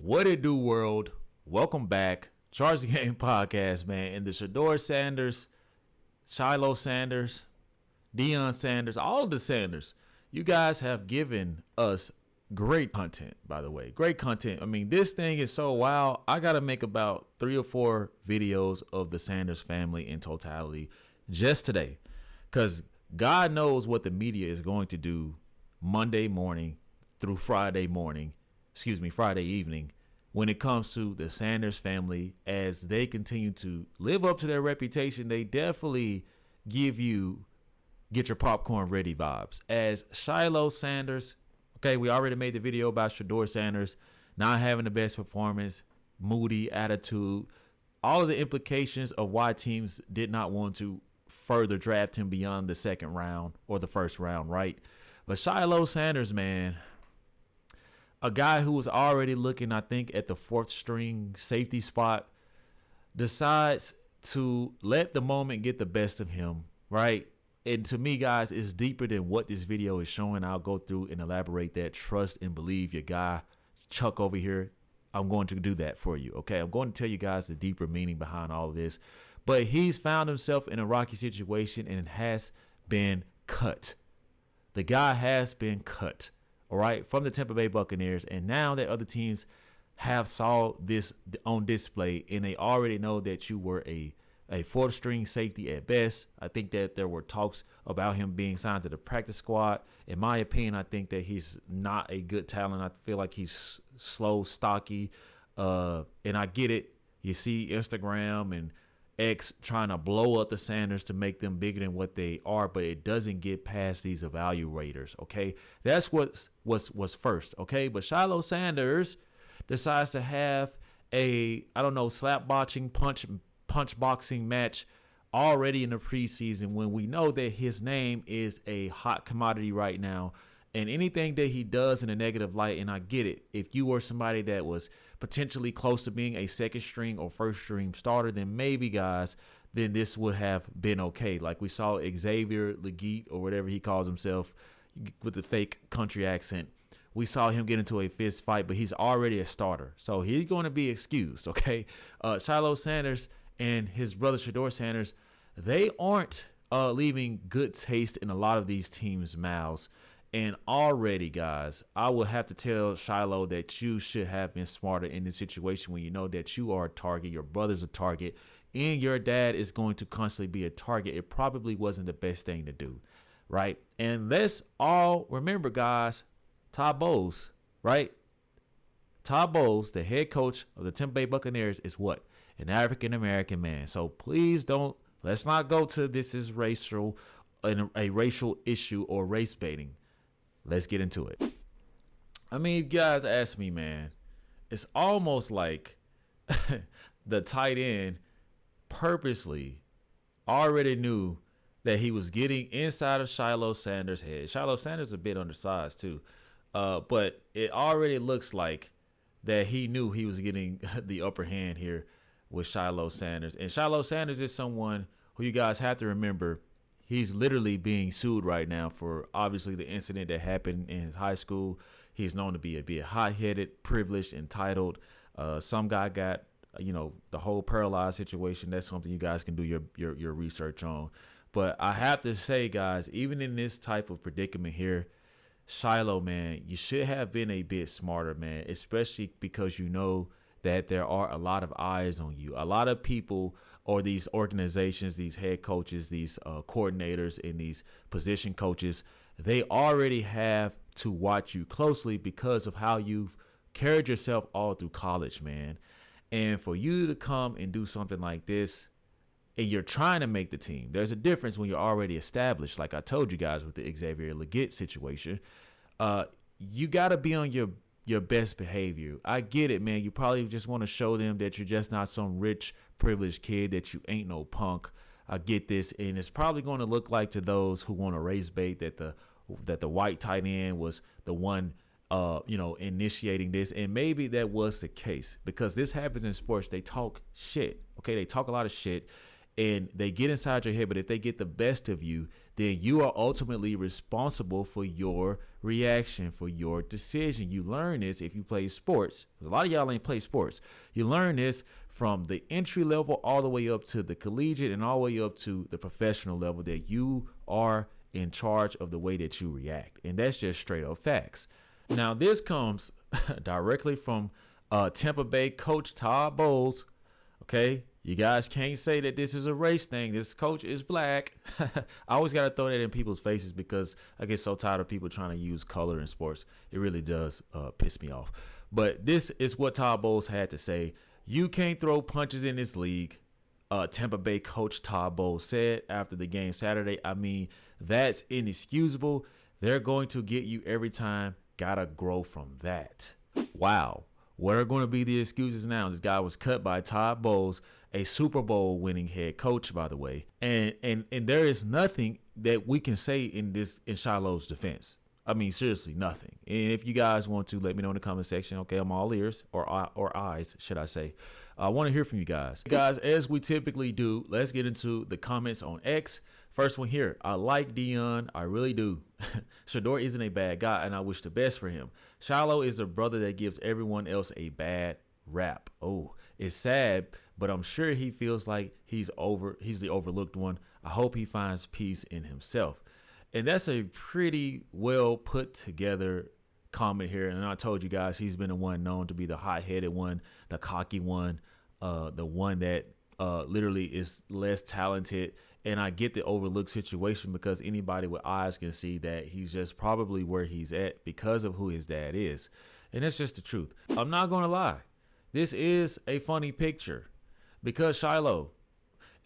What it do, world? Welcome back. Charge the Game podcast, man. And the Shador Sanders, Shilo Sanders, Deion Sanders, all of the Sanders, you guys have given us great content, by the way. Great content. I mean, this thing is so wild. I got to make about 3 or 4 videos of the Sanders family in totality just today. Because God knows what the media is going to do Monday morning through Friday evening when it comes to the Sanders family. As they continue to live up to their reputation, they definitely give you get your popcorn ready vibes. As Shilo Sanders, okay, we already made the video about Shador Sanders not having the best performance, moody attitude, all of the implications of why teams did not want to further draft him beyond the second round or the first round, right? But Shilo Sanders, man, a guy who was already looking, I think, at the 4th string safety spot, decides to let the moment get the best of him, right? And to me, guys, it's deeper than what this video is showing. I'll go through and elaborate that. Trust and believe your guy, Chuck over here. I'm going to do that for you, okay? I'm going to tell you guys the deeper meaning behind all of this. But he's found himself in a rocky situation and has been cut. The guy has been cut, all right, from the Tampa Bay Buccaneers. And now that other teams have saw this on display and they already know that you were a 4th string safety at best. I think that there were talks about him being signed to the practice squad. In my opinion, I think that he's not a good talent. I feel like he's slow, stocky, and I get it. You see Instagram and X trying to blow up the Sanders to make them bigger than what they are, but it doesn't get past these evaluators, okay? That's what's first, okay? But Shilo Sanders decides to have a, slap boxing, punch boxing match already in the preseason when we know that his name is a hot commodity right now. And anything that he does in a negative light, and I get it, if you were somebody that was potentially close to being a 2nd string or 1st string starter, then maybe, guys, then this would have been okay. Like we saw Xavier Leggett or whatever he calls himself with the fake country accent. We saw him get into a fist fight, but he's already a starter. So he's going to be excused, okay? Shilo Sanders and his brother Shador Sanders, they aren't leaving good taste in a lot of these teams' mouths. And already, guys, I will have to tell Shilo that you should have been smarter in this situation when you know that you are a target, your brother's a target, and your dad is going to constantly be a target. It probably wasn't the best thing to do, right? And let's all remember, guys, Todd Bowles, right? Todd Bowles, the head coach of the Tampa Bay Buccaneers, is what? An African-American man. So please let's not go to this is racial, a racial issue or race baiting. Let's get into it. I mean, you guys ask me, man, it's almost like the tight end purposely already knew that he was getting inside of Shilo Sanders' head. Shilo Sanders is a bit undersized too, but it already looks like that he knew he was getting the upper hand here with Shilo Sanders. And Shilo Sanders is someone who you guys have to remember. He's literally being sued right now for obviously the incident that happened in his high school. He's known to be a hot-headed, privileged, entitled. Some guy got, the whole paralyzed situation. That's something you guys can do your research on. But I have to say, guys, even in this type of predicament here, Shilo, man, you should have been a bit smarter, man, especially because you know that there are a lot of eyes on you. A lot of people or these organizations, these head coaches, these coordinators, and these position coaches, they already have to watch you closely because of how you've carried yourself all through college, man. And for you to come and do something like this, and you're trying to make the team, there's a difference when you're already established. Like I told you guys with the Xavier Leggett situation, you got to be on your best behavior. I get it, man. You probably just want to show them that you're just not some rich, privileged kid, that you ain't no punk. I get this. And it's probably going to look like to those who want to raise bait that the white tight end was the one, initiating this. And maybe that was the case because this happens in sports. They talk shit. Okay. They talk a lot of shit. and they get inside your head. But if they get the best of you, then you are ultimately responsible for your reaction, for your decision. You learn this if you play sports. A lot of y'all ain't play sports. You learn this from the entry level all the way up to the collegiate and all the way up to the professional level, that you are in charge of the way that you react. And that's just straight up facts. Now, this comes directly from Tampa Bay coach Todd Bowles. Okay, you guys can't say that this is a race thing. This coach is black. I always got to throw that in people's faces because I get so tired of people trying to use color in sports. It really does piss me off. But this is what Todd Bowles had to say. You can't throw punches in this league. Tampa Bay coach Todd Bowles said after the game Saturday. I mean, that's inexcusable. They're going to get you every time. Gotta grow from that. Wow. What are going to be the excuses now? This guy was cut by Todd Bowles, a Super Bowl winning head coach, by the way. And there is nothing that we can say in Shiloh's defense. I mean, seriously, nothing. And if you guys want to, let me know in the comment section. Okay, I'm all ears, or eyes, should I say. I want to hear from you guys. Guys, as we typically do, let's get into the comments on X. First one here. I like Dion. I really do. Shador isn't a bad guy, and I wish the best for him. Shilo is a brother that gives everyone else a bad rap. Oh, it's sad, but I'm sure he feels like he's the overlooked one. I hope he finds peace in himself. And that's a pretty well put together comment here. And I told you guys, he's been the one known to be the hot-headed one, the cocky one, the one that literally is less talented. And I get the overlooked situation because anybody with eyes can see that he's just probably where he's at because of who his dad is. And that's just the truth. I'm not going to lie. This is a funny picture because Shilo,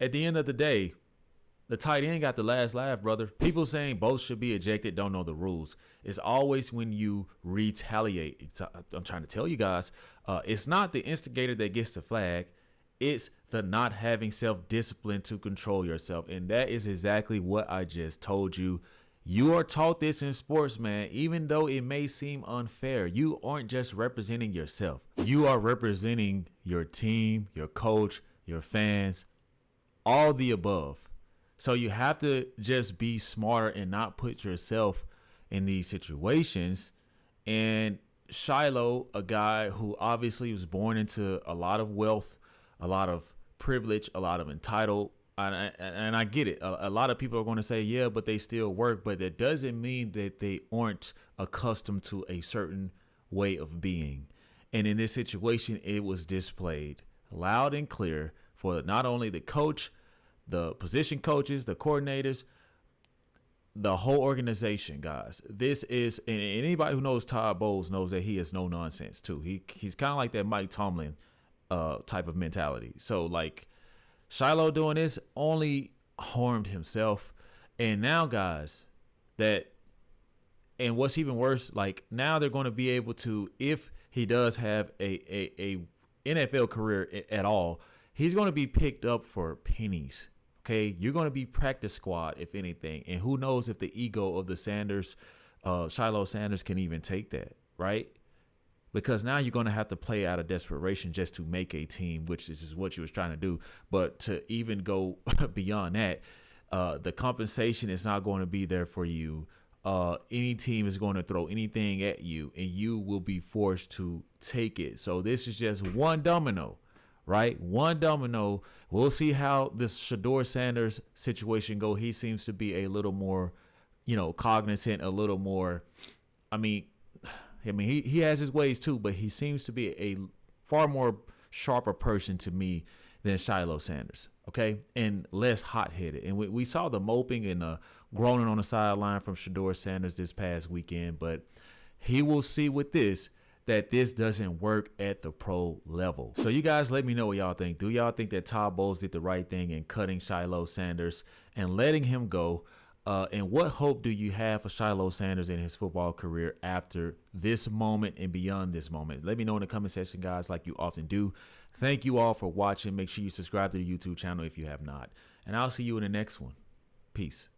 at the end of the day, the tight end got the last laugh, brother. People saying both should be ejected don't know the rules. It's always when you retaliate. I'm trying to tell you guys, it's not the instigator that gets the flag. It's the not having self-discipline to control yourself. And that is exactly what I just told you. You are taught this in sports, man. Even though it may seem unfair, you aren't just representing yourself. You are representing your team, your coach, your fans, all the above. So you have to just be smarter and not put yourself in these situations. And Shilo, a guy who obviously was born into a lot of wealth, a lot of privilege, a lot of entitled, and I get it. A lot of people are going to say, yeah, but they still work. But that doesn't mean that they aren't accustomed to a certain way of being. And in this situation, it was displayed loud and clear for not only the coach, the position coaches, the coordinators, the whole organization, guys. This is, and anybody who knows Todd Bowles knows that he is no nonsense too. He's kind of like that Mike Tomlin type of mentality. So like Shilo doing this only harmed himself. And now, guys, and what's even worse, like now they're going to be able to, if he does have a NFL career at all, he's going to be picked up for pennies. Okay, you're going to be practice squad, if anything. And who knows if the ego of the Sanders, Shilo Sanders, can even take that, right? Because now you're going to have to play out of desperation just to make a team, which is what you was trying to do. But to even go beyond that, the compensation is not going to be there for you. Any team is going to throw anything at you, and you will be forced to take it. So this is just one domino. Right? One domino. We'll see how this Shador Sanders situation go. He seems to be a little more, cognizant, a little more. I mean, he has his ways too, but he seems to be a far more sharper person to me than Shilo Sanders. Okay, and less hot-headed. And we saw the moping and the groaning on the sideline from Shador Sanders this past weekend, but he will see with this that this doesn't work at the pro level. So you guys let me know what y'all think. Do y'all think that Todd Bowles did the right thing in cutting Shilo Sanders and letting him go? And what hope do you have for Shilo Sanders in his football career after this moment and beyond this moment? Let me know in the comment section, guys, like you often do. Thank you all for watching. Make sure you subscribe to the YouTube channel if you have not. And I'll see you in the next one. Peace.